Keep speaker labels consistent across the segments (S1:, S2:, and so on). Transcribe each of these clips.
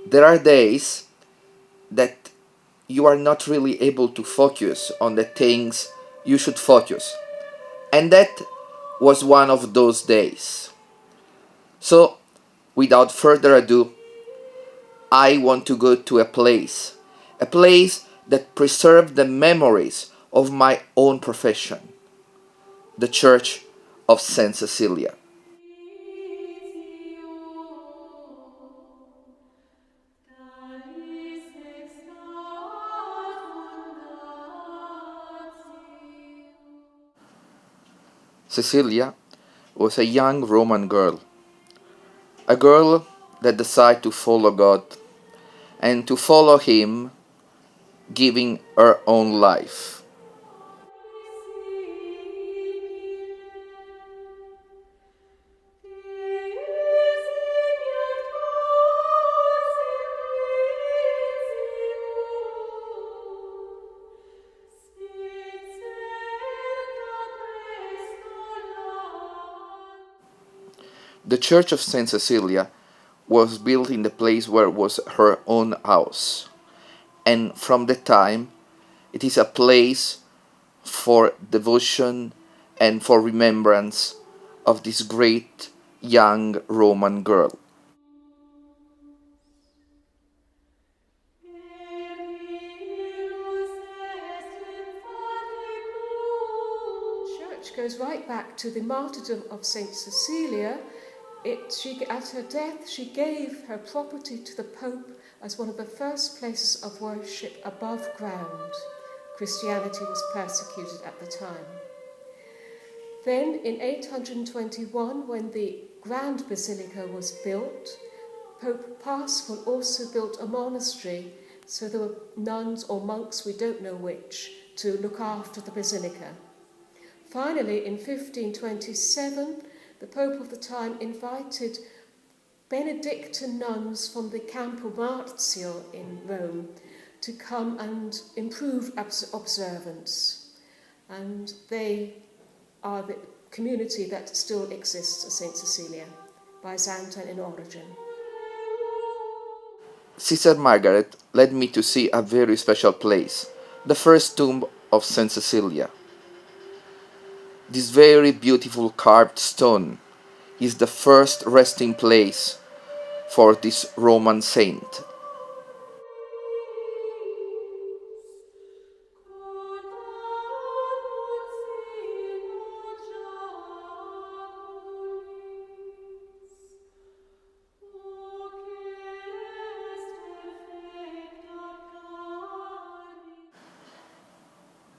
S1: There are days that you are not really able to focus on the things you should focus. And that was one of those days. So, without further ado, I want to go to a place that preserved the memories of my own profession, the Church of Saint Cecilia. Cecilia was a young Roman girl, a girl that decided to follow God and to follow Him, giving her own life. The Church of Saint Cecilia was built in the place where was her own house, and from that time it is a place for devotion and for remembrance of this great young Roman girl.
S2: Church goes right back to the martyrdom of Saint Cecilia. At her death, she gave her property to the Pope as one of the first places of worship above ground. Christianity was persecuted at the time. Then, in 821, when the Grand Basilica was built, Pope Paschal also built a monastery, so there were nuns or monks, we don't know which, to look after the basilica. Finally, in 1527, the Pope of the time invited Benedictine nuns from the Campo Marzio in Rome to come and improve observance. And they are the community that still exists at St. Cecilia, Byzantine in origin.
S1: Sister Margaret led me to see a very special place, the first tomb of Saint Cecilia. This very beautiful carved stone is the first resting place for this Roman saint.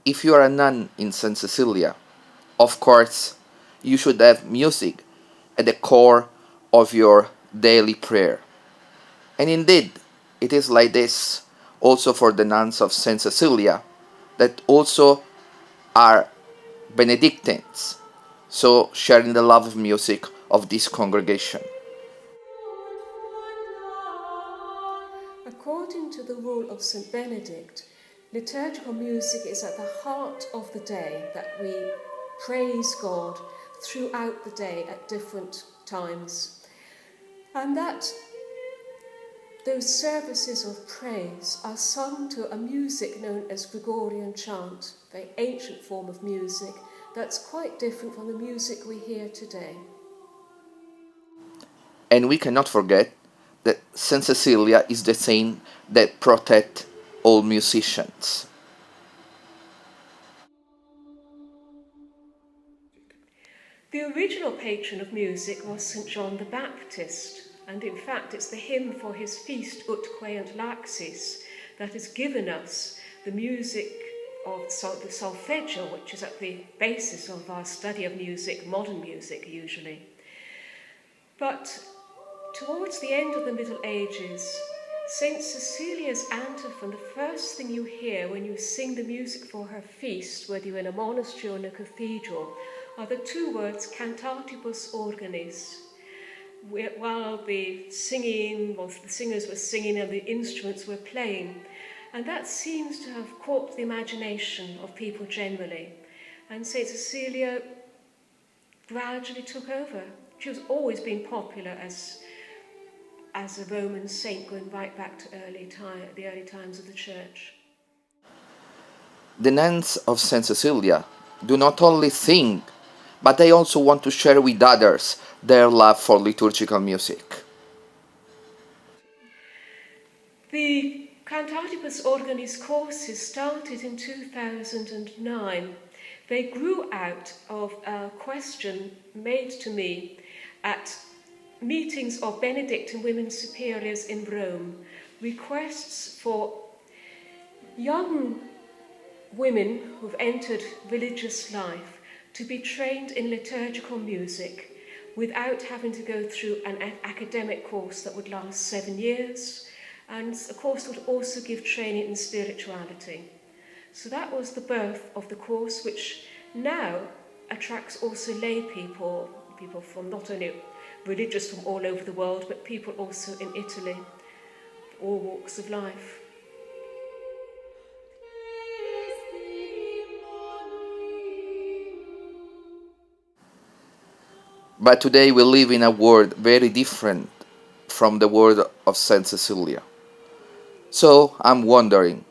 S1: If you are a nun in Saint Cecilia, of course, you should have music at the core of your daily prayer. And indeed, it is like this also for the nuns of Saint Cecilia, that also are Benedictines, so sharing the love of music of this congregation.
S2: According to the rule of St. Benedict, liturgical music is at the heart of the day, that we praise God throughout the day at different times. And that those services of praise are sung to a music known as Gregorian chant, a very ancient form of music that's quite different from the music we hear today.
S1: And we cannot forget that Saint Cecilia is the saint that protects all musicians.
S2: The original patron of music was St. John the Baptist, and in fact it's the hymn for his feast Utque and Laxis that has given us the music of the solfeggio, which is at the basis of our study of music, modern music usually. But towards the end of the Middle Ages, St. Cecilia's antiphon, the first thing you hear when you sing the music for her feast, whether you're in a monastery or in a cathedral, are the two words Cantantibus Organis. While the singers were singing and the instruments were playing. And that seems to have caught the imagination of people generally. And St. Cecilia gradually took over. She was always been popular as as a Roman saint going right back to the early times of the church.
S1: The nuns of St. Cecilia do not only sing, but they also want to share with others their love for liturgical music.
S2: The Cantantibus Organis courses started in 2009. They grew out of a question made to me at meetings of Benedictine women superiors in Rome, requests for young women who've entered religious life to be trained in liturgical music without having to go through an academic course that would last 7 years, and a course that would also give training in spirituality. So that was the birth of the course, which now attracts also lay people, people from not only religious from all over the world, but people also in Italy, all walks of life.
S1: But today we live in a world very different from the world of St. Cecilia. So I'm wondering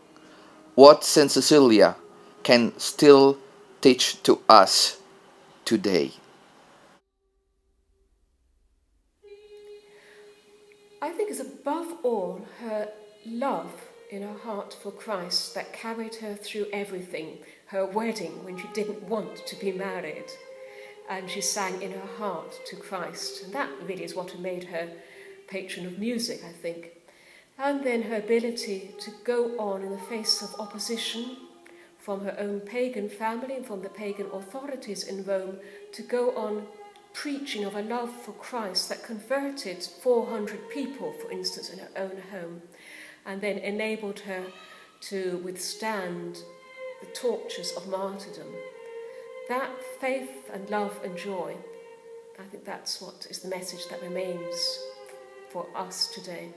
S1: what St. Cecilia can still teach to us today.
S2: I think it's above all her love in her heart for Christ that carried her through everything. Her wedding when she didn't want to be married, and she sang in her heart to Christ. And that really is what made her patron of music, I think. And then her ability to go on in the face of opposition from her own pagan family and from the pagan authorities in Rome, to go on preaching of a love for Christ that converted 400 people, for instance, in her own home, and then enabled her to withstand the tortures of martyrdom. That faith and love and joy, I think that's what is the message that remains for us today.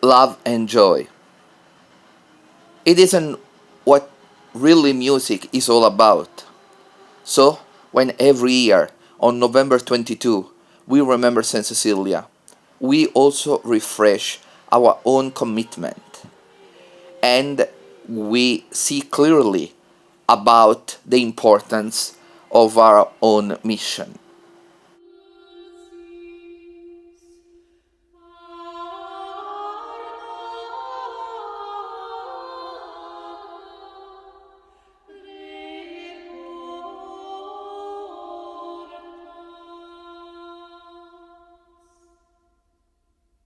S1: Love and joy. It isn't what really music is all about. So, when every year on November 22 we remember St. Cecilia, we also refresh our own commitment and we see clearly about the importance of our own mission.